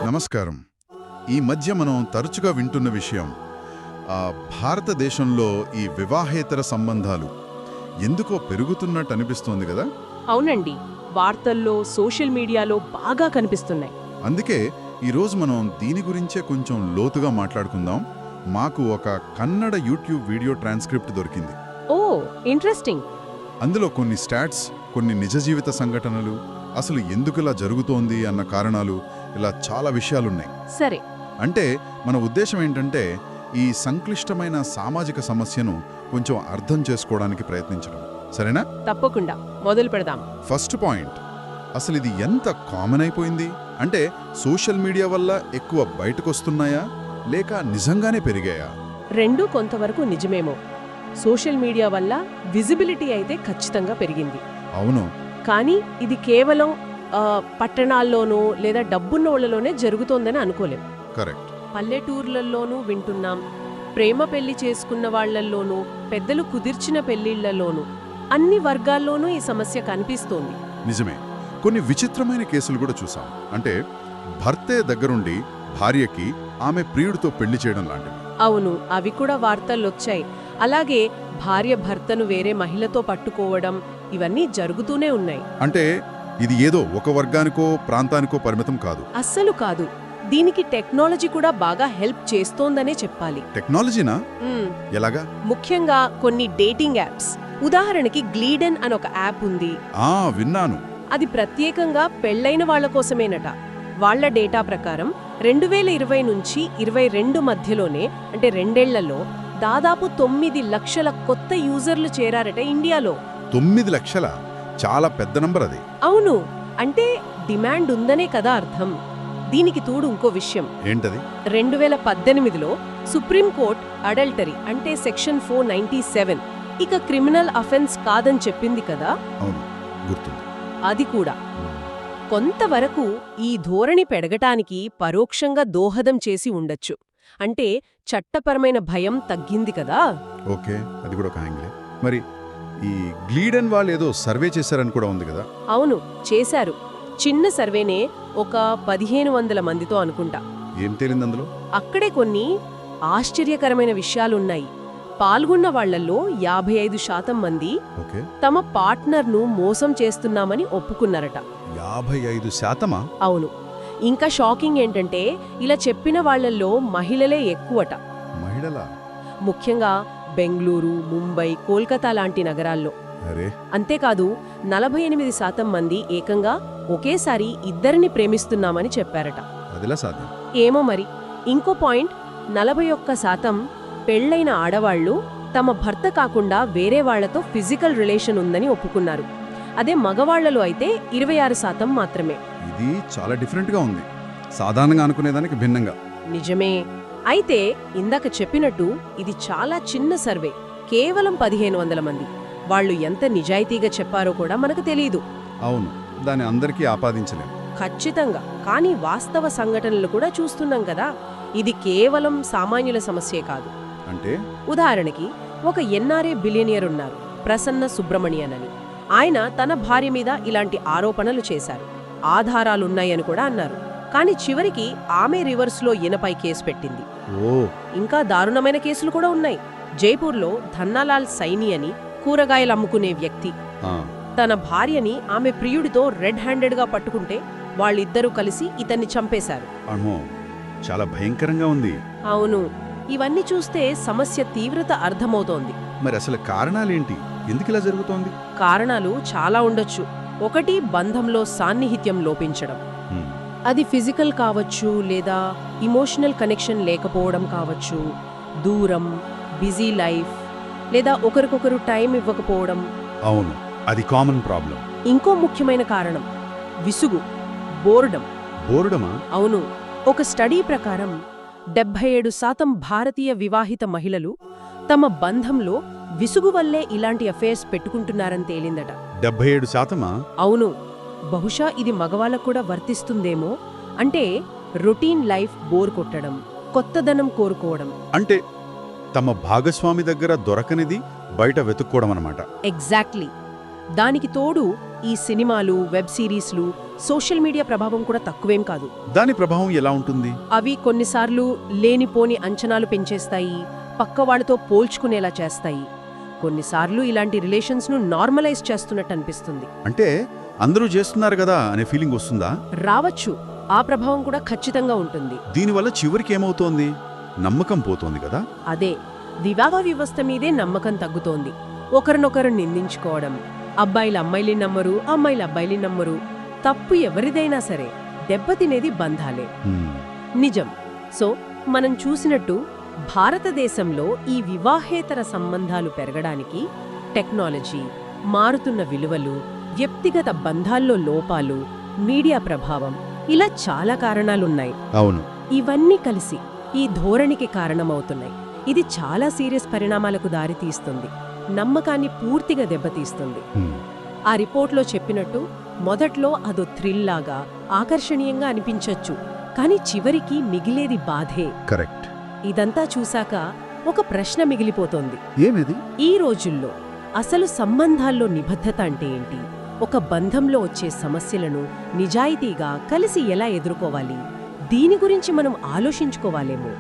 నమస్కారం. ఈ మధ్య మనం తరచుగా వింటున్న విషయం భారతదేశంలో ఈ వివాహేతర సంబంధాలు ఎందుకో పెరుగుతున్నట్టు అనిపిస్తోంది కదా. అవునండి, వార్తల్లో సోషల్ మీడియాలో బాగా కనిపిస్తున్నాయి. అందుకే ఈరోజు మనం దీని గురించే కొంచెం లోతుగా మాట్లాడుకుందాం. మాకు ఒక కన్నడ యూట్యూబ్ వీడియో ట్రాన్స్క్రిప్ట్ దొరికింది. ఓ ఇంట్రెస్టింగ్. అందులో కొన్ని స్టాట్స్, కొన్ని నిజ జీవిత సంఘటనలు, అసలు ఎందుకులా జరుగుతోంది అన్న కారణాలు, ఇలా చాలా విషయాలున్నాయి. సరే, అంటే మన ఉద్దేశం ఏంటంటే ఈ సంక్లిష్టమైన సామాజిక సమస్యను కొంచెం అర్థం చేసుకోవడానికి ప్రయత్నించడం. సరేనా? తప్పకుండా మొదలు పెడదాం. ఫస్ట్ పాయింట్, అసలు ఇది ఎంత కామన్ అయిపోయింది అంటే సోషల్ మీడియా వల్ల ఎక్కువ బయటకొస్తున్నాయా లేక నిజంగానే పెరిగాయా? రెండూ కొంతవరకు నిజమేమో. సోషల్ మీడియా వల్ల విజిబిలిటీ అయితే ఖచ్చితంగా పెరిగింది. అవును. కానీ ఇది కేవలం పట్టణాల్లోనూ లేదా డబ్బున్నోళ్లలోనే జరుగుతోందని అనుకోలేం. కరెక్ట్. పల్లెటూర్లలోనూ వింటున్నాం, ప్రేమ పెళ్లి చేసుకున్న వాళ్లల్లోనూ, పెద్దలు కుదిర్చిన పెళ్లిళ్లలోనూ, అన్ని వర్గాల్లోనూ ఈ సమస్య కనిపిస్తోంది. నిజమే. కొన్ని విచిత్రమైన కేసులు కూడా చూసాం. అంటే భర్తే దగ్గరుండి భార్యకి ఆమె ప్రియుడితో పెళ్లి చేయడం లాంటివి. అవును, అవి కూడా వార్తల్లోచ్చాయి. అలాగే భార్య భర్తను వేరే మహిళతో పట్టుకోవడం, ఇవన్నీ జరుగుతూనే ఉన్నాయి. అంటే ఇది ఏదో ఒక వర్గానికో ప్రాంతానికో పరిమితం కాదు. అస్సలు కాదు. దీనికి టెక్నాలజీ కూడా బాగా హెల్ప్ చేస్తోందనే చెప్పాలి. టెక్నాలజీనా? ఎలాగా? ముఖ్యంగా కొన్ని డేటింగ్ యాప్స్. ఉదాహరణకి గ్లీడెన్ అని ఒక యాప్ ఉంది. విన్నాను. అది ప్రత్యేకంగా పెళ్లైన వాళ్ల కోసమేనట. వాళ్ల డేటా ప్రకారం 2020 నుంచి 2022 మధ్యలోనే, అంటే 2 ఏళ్లలో దాదాపు 9 లక్షల కొత్త యూజర్లు చేరారట ఇండియాలో. 9 లక్షల? చాలా పెద్ద నంబర్ అది. అవును, అంటే డిమాండ్ ఉందనే కదా అర్థం. దీనికి తోడు ఇంకో విషయం. ఏంటది? 2018లో సుప్రీంకోర్టు అడల్టరీ అంటే సెక్షన్ 497 ఇక క్రిమినల్ అఫెన్స్ కాదని చెప్పింది కదా. అవును, గుర్తుంది. అది కూడా కొంతవరకు ఈ ధోరణి పెరగటానికి పరోక్షంగా దోహదం చేసి ఉండొచ్చు. అంటే చట్టపరమైన భయం తగ్గింది కదా. ఓకే, అది కూడా ఒక యాంగిలే. మరి ఈ గ్లీడెన్ వాళ్ళు ఏదో సర్వే చేశారని కూడా ఉంది కదా. అవును, చేశారు. చిన్న సర్వేనే, ఒక 1500 మందితో అనుకుంటా. ఏం తేలింది అందులో? అక్కడే కొన్ని ఆశ్చర్యకరమైన విషయాలున్నాయి. పాల్గొన్న వాళ్లల్లో 55% మంది తమ పార్ట్నర్ను మోసం చేస్తున్నామని ఒప్పుకున్నారట. 55%? అవును. ఇంకా షాకింగ్ ఏంటంటే ఇలా చెప్పిన వాళ్లల్లో మహిళలే ఎక్కువట. మహిళలా? ముఖ్యంగా బెంగళూరు, ముంబై, కోల్కతా లాంటి నగరాల్లో. అంతేకాదు 48% మంది ఏకంగా ఒకేసారి ఇద్దరిని ప్రేమిస్తున్నామని చెప్పారట. అదిలా సాధ్యం? ఏమో మరి. ఇంకో పాయింట్, 41% పెళ్లైన ఆడవాళ్లు తమ భర్త కాకుండా వేరే వాళ్లతో ఫిజికల్ రిలేషన్ ఉందని ఒప్పుకున్నారు. అదే మగవాళ్లలో అయితే 26% మాత్రమే. ఇది చాలా డిఫరెంట్గా ఉంది, సాధారణంగా అనుకునేదానికి భిన్నంగా. నిజమే. అయితే ఇందాక చెప్పినట్టు ఇది చాలా చిన్న సర్వే, కేవలం 1500 మంది. వాళ్లు ఎంత నిజాయితీగా చెప్పారో కూడా మనకు తెలీదు. అవును, దాన్ని అందరికీ ఆపాదించలేం. ఖచ్చితంగా. కానీ వాస్తవ సంఘటనలు కూడా చూస్తున్నాం కదా. ఇది కేవలం సామాన్యుల సమస్యే కాదు. అంటే ఉదాహరణకి ఒక ఎన్ఆర్ఏ బిలియనియర్ ఉన్నారు, ప్రసన్న సుబ్రమణియన్ అని. ఆయన తన భార్య మీద ఇలాంటి ఆరోపణలు చేశారు. ఆధారాలున్నాయని కూడా అన్నారు. కానీ చివరికి ఆమె రివర్స్లో ఈయనపై కేసు పెట్టింది. ఇంకా దారుణమైన కేసులు కూడా ఉన్నాయి. జైపూర్లో ధన్నాలాల్ సైని అని కూరగాయలు అమ్ముకునే వ్యక్తి తన భార్యని ఆమె ప్రియుడితో రెడ్ హ్యాండెడ్గా పట్టుకుంటే వాళ్ళిద్దరూ కలిసి ఇతన్ని చంపేశారు. చాలా భయంకరంగా ఉంది. అవును, ఇవన్నీ చూస్తే సమస్య తీవ్రత అర్థమవుతోంది. మరి అసలు కారణాలేంటి? ఎందుకిలా జరుగుతోంది? కారణాలు చాలా ఉండొచ్చు. ఒకటి, బంధంలో సాన్నిహిత్యం లోపించడం. అది ఫిజికల్ కావచ్చు, లేదా ఇమోషనల్ కనెక్షన్ లేకపోవడం కావచ్చు. దూరం, బిజీ లైఫ్, లేదా ఒకరికొకరు టైం ఇవ్వకపోవడం. అవును, అది కామన్ ప్రాబ్లం. ఇంకో ముఖ్యమైన కారణం విసుగు, బోర్డం. బోర్డమా? అవును. ఒక స్టడీ ప్రకారం 77% భారతీయ వివాహిత మహిళలు తమ బంధంలో విసుగు వల్లే ఇలాంటి అఫైర్స్ పెట్టుకుంటున్నారని తేలిందట. 77%? అవును. బహుశా ఇది మగవాళ్ళకు కూడా వర్తిస్తుందేమో. అంటే రొటీన్ లైఫ్ బోర్ కొట్టడం, కొత్తదనం కోరుకోవడం. అంటే తమ భాగస్వామి దగ్గర దొరకనిది బయట వెతుక్కోవడం అన్నమాట. ఎగ్జాక్ట్లీ. దానికి తోడు ఈ సినిమాలు వెబ్ సిరీస్లు సోషల్ మీడియా ప్రభావం కూడా తక్కువేం కాదు. దాని ప్రభావం ఎలా ఉంటుంది? అవి కొన్నిసార్లు లేనిపోని అంచనాలు పెంచేస్తాయి, పక్కవాళ్లతో పోల్చుకునేలా చేస్తాయి. కొన్నిసార్లు ఇలాంటి రిలేషన్స్ను నార్మలైజ్ చేస్తున్నట్టు అనిపిస్తుంది. అంటే అందరూ చేస్తున్నారు కదా అనే ఫీలింగ్ వస్తుందా? రావచ్చు. ఆ ప్రభావం కూడా ఖచ్చితంగా ఉంటుంది. దీనివల్ల చివరికి ఏమవుతోంది? నమ్మకం పోతోంది కదా. అదే, వివాహ వ్యవస్థ మీదే నమ్మకం తగ్గుతోంది. ఒకరినొకరు నిందించుకోవడం, అబ్బాయిలు అమ్మాయిని నమ్మరు, అమ్మాయిలు అబ్బాయిని నమ్మరు. తప్పు ఎవరిదైనా సరే దెబ్బతినేది బంధాలే. నిజం. సో మనం చూసినట్టు భారతదేశంలో ఈ వివాహేతర సంబంధాలు పెరగడానికి టెక్నాలజీ, మారుతున్న విలువలు, వ్యక్తిగత బంధాల్లో లోపాలు, మీడియా ప్రభావం, ఇలా చాలా కారణాలున్నాయి. అవును. ఇవన్నీ కలిసి ఈ ధోరణికి కారణమవుతున్నాయి. ఇది చాలా సీరియస్ పరిణామాలకు దారితీస్తుంది, నమ్మకాన్ని పూర్తిగా దెబ్బతీస్తుంది. ఆ రిపోర్ట్లో చెప్పినట్టు మొదట్లో అదో థ్రిల్లాగా ఆకర్షణీయంగా అనిపించొచ్చు, కానీ చివరికి మిగిలేది బాధే. కరెక్ట్. ఇదంతా చూశాక ఒక ప్రశ్న మిగిలిపోతోంది. ఏమిది? ఈ రోజుల్లో అసలు సంబంధాల్లో నిబద్ధత అంటే ఏంటి? ఒక బంధంలో వచ్చే సమస్యలను నిజాయితీగా కలిసి ఎలా ఎదుర్కోవాలి? దీని గురించి మనం ఆలోచించుకోవాలేమో.